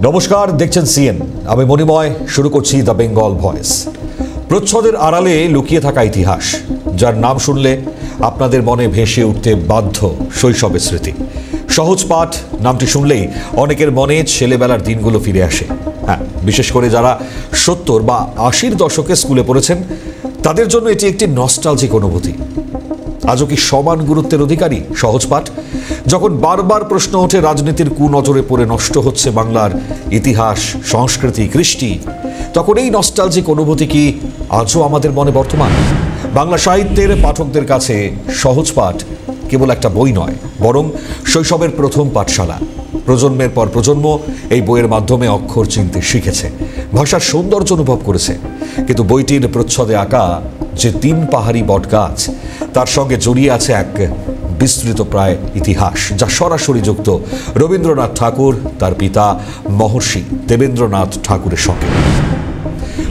নমস্কার, দেখছেন সিএন। আমি মণিময়। শুরু করছি দ্য বেঙ্গল ভয়েস। প্রচ্ছদের আড়ালে লুকিয়ে থাকা ইতিহাস, যার নাম শুনলে আপনাদের মনে ভেসে উঠতে বাধ্য শৈশবের স্মৃতি। সহজ পাঠ নামটি শুনলেই অনেকের মনে ছেলেবেলার দিনগুলো ফিরে আসে। হ্যাঁ, বিশেষ করে যারা 70 বা 80-র দশকে স্কুলে পড়েছেন, তাদের জন্য এটি একটি নস্টালজিক অনুভূতি। আজও কি সমান গুরুত্বের অধিকারী সহজ পাঠ? যখন বারবার প্রশ্ন ওঠে রাজনীতির কুনজরে পড়ে নষ্ট হচ্ছে বাংলার ইতিহাস, সংস্কৃতি, কৃষ্টি, তখন এই নস্টালজিক অনুভূতি কি আজও আমাদের মনে বর্তমান? বাংলা সাহিত্যের পাঠকদের কাছে সহজ পাঠ কেবল একটা বই নয়, বরং শৈশবের প্রথম পাঠশালা। প্রজন্মের পর প্রজন্ম এই বইয়ের মাধ্যমে অক্ষর চিনতে শিখেছে, ভাষার সৌন্দর্য অনুভব করেছে। কিন্তু বইটির প্রচ্ছদে আঁকা যে 3 পাহাড়ি বটগাছ, তার সঙ্গে জড়িয়ে আছে এক বিস্তৃত প্রায় ইতিহাস, যা সরাসরি যুক্ত রবীন্দ্রনাথ ঠাকুর, তার পিতা মহর্ষি দেবেন্দ্রনাথ ঠাকুরের সঙ্গে।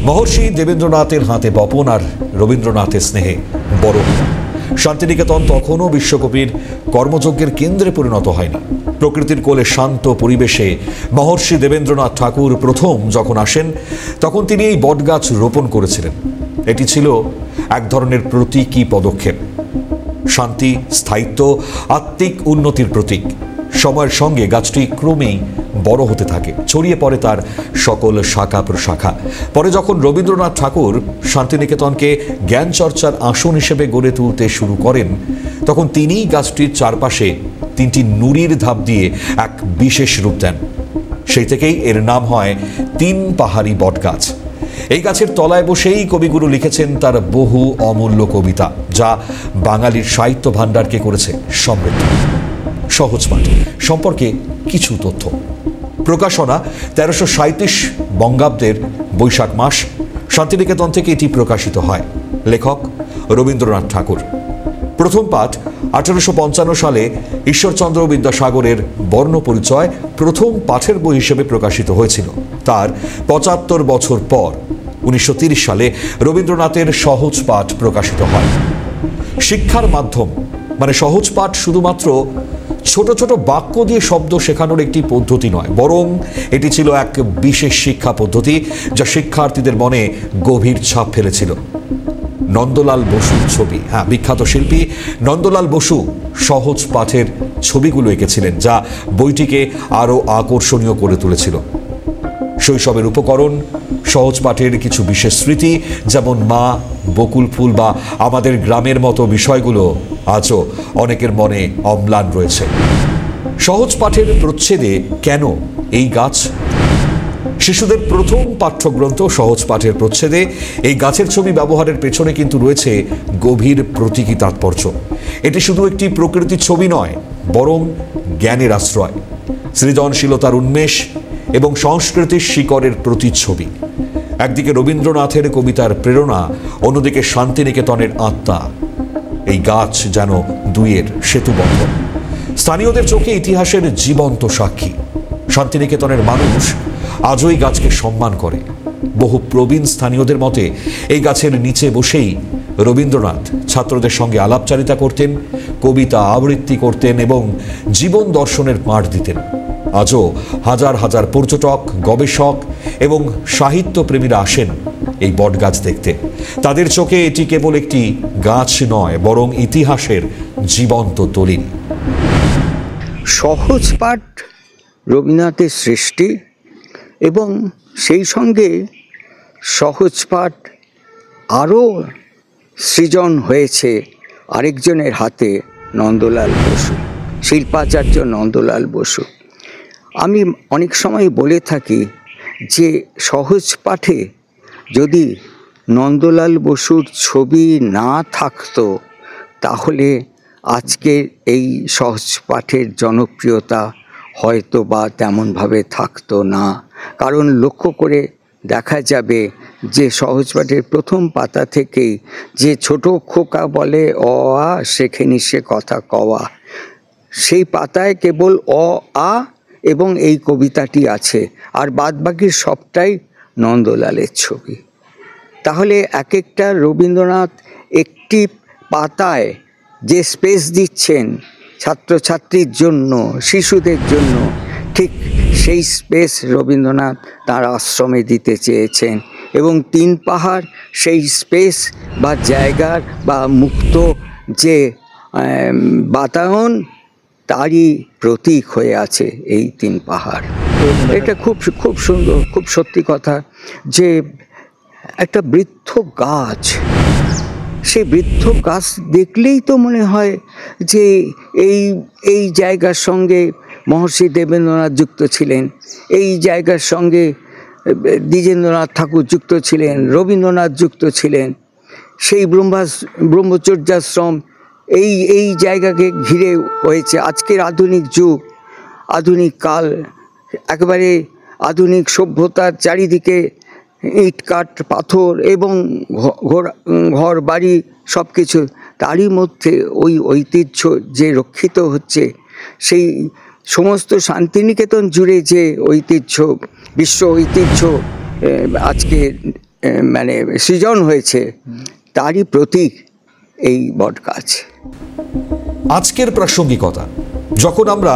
মহর্ষি দেবেন্দ্রনাথের হাতে বপন আর রবীন্দ্রনাথের স্নেহে বড়। শান্তিনিকেতন তখনও বিশ্বকবির কর্মযজ্ঞের কেন্দ্রে পরিণত হয়নি। প্রকৃতির কোলে শান্ত পরিবেশে মহর্ষি দেবেন্দ্রনাথ ঠাকুর প্রথম যখন আসেন, তখন তিনি এই বটগাছ রোপণ করেছিলেন। এটি ছিল এক ধরনের প্রতীকী পদক্ষেপ, শান্তি, স্থায়িত্ব, আত্মিক উন্নতির প্রতীক। সময়ের সঙ্গে গাছটি ক্রমেই বড় হতে থাকে, ছড়িয়ে পড়ে তার সকল শাখা প্রশাখা। পরে যখন রবীন্দ্রনাথ ঠাকুর শান্তিনিকেতনকে জ্ঞান চর্চার আসন হিসেবে গড়ে তুলতে শুরু করেন, তখন তিনিই গাছটির চারপাশে 3টি নুড়ির ধাপ দিয়ে এক বিশেষ রূপ দেন। সেই থেকেই এর নাম হয় 3 পাহাড়ি বটগাছ। এই গাছের তলায় বসেই কবিগুরু লিখেছেন তার বহু অমূল্য কবিতা, যা বাঙালির সাহিত্য ভাণ্ডারকে করেছে সমৃদ্ধ। সহজ পাঠ সম্পর্কে কিছু তথ্য। প্রকাশনা 1337 বঙ্গাব্দের বৈশাখ মাস। শান্তিনিকেতন থেকে এটি প্রকাশিত হয়। লেখক রবীন্দ্রনাথ ঠাকুর। প্রথম পাঠ 1855 সালে ঈশ্বরচন্দ্র বিদ্যাসাগরের বর্ণপরিচয় প্রথম পাঠের বই হিসেবে প্রকাশিত হয়েছিল। তার 75 বছর পর 1930 সালে রবীন্দ্রনাথের সহজ পাঠ প্রকাশিত হয়। শিক্ষার মাধ্যম মানে সহজ পাঠ শুধুমাত্র ছোট ছোট বাক্য দিয়ে শব্দ শেখানোর একটি পদ্ধতি নয়, বরং এটি ছিল এক বিশেষ শিক্ষা পদ্ধতি, যা শিক্ষার্থীদের মনে গভীর ছাপ ফেলেছিল। নন্দলাল বসুর ছবি, বিখ্যাত শিল্পী নন্দলাল বসু সহজ পাঠের ছবিগুলো এঁকেছিলেন, যা বইটিকে আরও আকর্ষণীয় করে তুলেছিল। শৈশবের উপকরণ, সহজ পাঠের কিছু বিশেষ স্মৃতি, যেমন মা, বকুল ফুল বা আমাদের গ্রামের মতো বিষয়গুলো আজও অনেকের মনে অম্লান রয়েছে। সহজ পাঠের প্রচ্ছেদে কেন এই গাছ? শিশুদের প্রথম পাঠ্যগ্রন্থ সহজ পাঠের প্রচ্ছেদে এই গাছের ছবি ব্যবহারের পেছনে কিন্তু রয়েছে গভীর প্রতীকী তাৎপর্য। এটি শুধু একটি প্রকৃতির ছবি নয়, বরং জ্ঞানের আশ্রয়, সৃজনশীলতার উন্মেষ এবং সংস্কৃতির শিকড়ের প্রতিচ্ছবি। একদিকে রবীন্দ্রনাথের কবিতার প্রেরণা, অন্যদিকে শান্তিনিকেতনের আত্মা। এই গাছ যেন দুইয়ের সেতুবন্ধন, স্থানীয়দের চোখে ইতিহাসের জীবন্ত সাক্ষী। শান্তিনিকেতনের মানুষ আজও এই গাছকে সম্মান করে। বহু প্রবীণ স্থানীয়দের মতে এই গাছের নিচে বসেই রবীন্দ্রনাথ ছাত্রদের সঙ্গে আলাপচারিতা করতেন, কবিতা আবৃত্তি করতেন এবং জীবন দর্শনের পাঠ দিতেন। আজও হাজার হাজার পর্যটক, গবেষক এবং সাহিত্যপ্রেমীরা আসেন এই বটগাছ দেখতে। তাদের চোখে এটি কেবল একটি গাছ নয়, বরং ইতিহাসের জীবন্ত দলিল। সহজ পাঠ রবীন্দ্রনাথের সৃষ্টি, এবং সেই সঙ্গে সহজ পাঠ আরও সৃজন হয়েছে আরেকজনের হাতে, নন্দলাল বসু, শিল্পাচার্য নন্দলাল বসু। আমি অনেক সময় বলে থাকি যে সহজ পাঠে যদি নন্দলাল বসুর ছবি না থাকতো, তাহলে আজকে এই সহজ পাঠের জনপ্রিয়তা হয়তো বা তেমনভাবে থাকতো না। কারণ লক্ষ্য করে দেখা যাবে যে সহজ পাঠের প্রথম পাতা থেকেই যে ছোট খোকা বলে অ আ শেখে নিশে কথা কওয়া, সেই পাতায় কেবল অ আ এবং এই কবিতাটি আছে, আর বাদবাকি সবটাই নন্দলালের ছবি। তাহলে এক একটা রবীন্দ্রনাথ একটি পাতায় যে স্পেস দিচ্ছেন ছাত্রছাত্রীর জন্য, শিশুদের জন্য, ঠিক সেই স্পেস রবীন্দ্রনাথ তার আশ্রমে দিতে চেয়েছেন, এবং 3 পাহাড় সেই স্পেস বা জায়গার বা মুক্ত যে বাতায়ন তারই প্রতীক হয়ে আছে এই 3 পাহাড়। এটা খুব খুব সুন্দর, খুব সত্যি কথা যে একটা বৃদ্ধ গাছ, সেই বৃদ্ধ গাছ দেখলেই তো মনে হয় যে এই জায়গার সঙ্গে মহর্ষি দেবেন্দ্রনাথ যুক্ত ছিলেন, এই জায়গার সঙ্গে দ্বিজেন্দ্রনাথ ঠাকুর যুক্ত ছিলেন, রবীন্দ্রনাথ যুক্ত ছিলেন। সেই ব্রহ্মচর্যাশ্রম এই জায়গাকে ঘিরে হয়েছে। আজকের আধুনিক যুগ, আধুনিক কাল, একেবারে আধুনিক সভ্যতার চারিদিকে ইট কাঠ পাথর এবং ঘর বাড়ি সব কিছু, তারই মধ্যে ওই ঐতিহ্য যে রক্ষিত হচ্ছে, সেই সমস্ত শান্তিনিকেতন জুড়ে যে ঐতিহ্য, বিশ্ব ঐতিহ্য আজকে মানে সৃজন হয়েছে, তারই প্রতীক এই বটগাছ। আজকের প্রাসঙ্গিকতা, যখন আমরা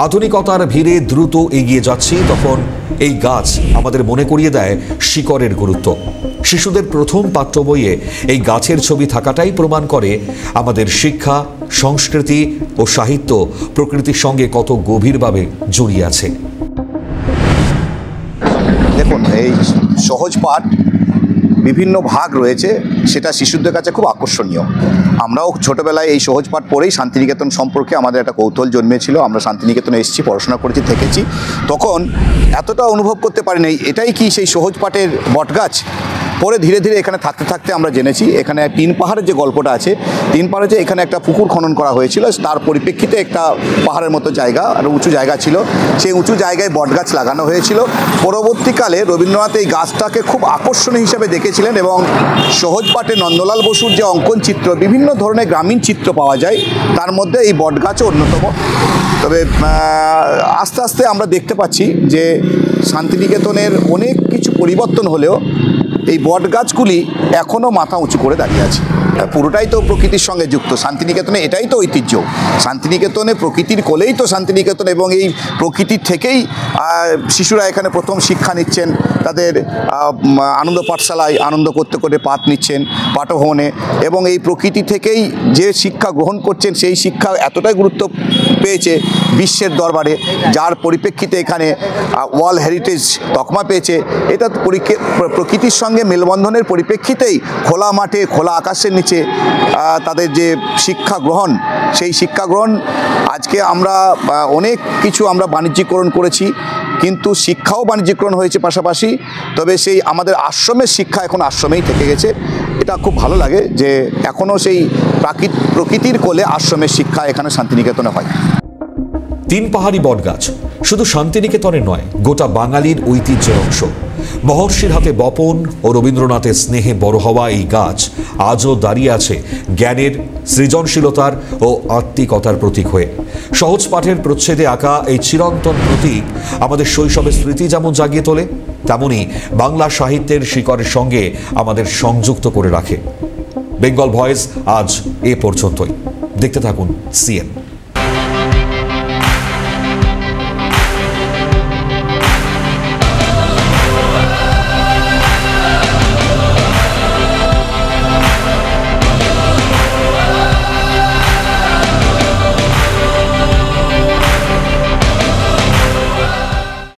আধুনিকতার ভিড়ে দ্রুত এগিয়ে যাচ্ছি, তখন এই গাছ আমাদের মনে করিয়ে দেয় শিকড়ের গুরুত্ব। শিশুদের প্রথম পাঠ্য বইয়ে এই গাছের ছবি থাকাটাই প্রমাণ করে আমাদের শিক্ষা, সংস্কৃতি ও সাহিত্য প্রকৃতির সঙ্গে কত গভীরভাবে জড়িয়ে আছে। দেখুন, এই সহজ পাঠ বিভিন্ন ভাগ রয়েছে, সেটা শিশুদের কাছে খুব আকর্ষণীয়। আমরাও ছোটোবেলায় এই সহজ পাঠ পড়েই শান্তিনিকেতন সম্পর্কে আমাদের একটা কৌতূহল জন্মেছিল। আমরা শান্তিনিকেতনে এসেছি, পড়াশোনা করেছি, থেকেছি, তখন এতটা অনুভব করতে পারিনি এটাই কি সেই সহজ পাঠের বটগাছ। পরে ধীরে ধীরে এখানে থাকতে থাকতে আমরা জেনেছি এখানে 3 পাহাড়ের যে গল্পটা আছে, 3 পাহাড়ে যে এখানে একটা পুকুর খনন করা হয়েছিল, তার পরিপ্রেক্ষিতে একটা পাহাড়ের মতো জায়গা আর উঁচু জায়গা ছিল, সেই উঁচু জায়গায় বটগাছ লাগানো হয়েছিল। পরবর্তীকালে রবীন্দ্রনাথ এই গাছটাকে খুব আকর্ষণীয় হিসেবে দেখেছিলেন, এবং সহজ পাঠে নন্দলাল বসুর যে অঙ্কন চিত্র, বিভিন্ন ধরনের গ্রামীণ চিত্র পাওয়া যায়, তার মধ্যে এই বটগাছও অন্যতম। তবে আস্তে আস্তে আমরা দেখতে পাচ্ছি যে শান্তিনিকেতনের অনেক কিছু পরিবর্তন হলেও এই বটগাছগুলি এখনও মাথা উঁচু করে দাঁড়িয়ে আছে। পুরোটাই তো প্রকৃতির সঙ্গে যুক্ত। শান্তিনিকেতনে এটাই তো ঐতিহ্য। শান্তিনিকেতনে প্রকৃতির কোলেই তো শান্তিনিকেতন, এবং এই প্রকৃতির থেকেই শিশুরা এখানে প্রথম শিক্ষা নিচ্ছেন। তাদের আনন্দ পাঠশালায় আনন্দ করতে করতে পাঠ নিচ্ছেন, পাঠভবনে, এবং এই প্রকৃতি থেকেই যে শিক্ষা গ্রহণ করছেন সেই শিক্ষা এতটাই গুরুত্ব পেয়েছে বিশ্বের দরবারে, যার পরিপ্রেক্ষিতে এখানে ওয়ার্ল্ড হেরিটেজ তকমা পেয়েছে। এটা প্রকৃতির সঙ্গে মেলবন্ধনের পরিপ্রেক্ষিতেই খোলা মাঠে খোলা আকাশের নিচে তাদের যে শিক্ষা গ্রহণ, সেই শিক্ষা গ্রহণ আজকে আমরা অনেক কিছু আমরা বাণিজ্যিকরণ করেছি, কিন্তু শিক্ষাও বাণিজ্যিকরণ হয়েছে পাশাপাশি। তবে সেই আমাদের আশ্রমের শিক্ষা এখন আশ্রমেই থেকে গেছে। এটা খুব ভালো লাগে যে এখনও সেই প্রকৃতির কোলে আশ্রমের শিক্ষা এখানে শান্তিনিকেতনে হয়। 3 পাহাড়ি বটগাছ শুধু শান্তিনিকেতনে নয়, গোটা বাঙালির ঐতিহ্যের অংশ। মহর্ষির হাতে বপন ও রবীন্দ্রনাথের স্নেহে বড় হওয়া এই গাছ আজও দাঁড়িয়ে আছে জ্ঞানের, সৃজনশীলতার ও আত্মিকতার প্রতীক হয়ে। সহজ পাঠের প্রচ্ছেদে আঁকা এই চিরন্তন প্রতীক আমাদের শৈশবের স্মৃতি যেমন জাগিয়ে তোলে, তেমনি বাংলা সাহিত্যের শিকড়ের সঙ্গে আমাদের সংযুক্ত করে রাখে। বেঙ্গল ভয়েস আজ এ পর্যন্তই। দেখতে থাকুন সিএন।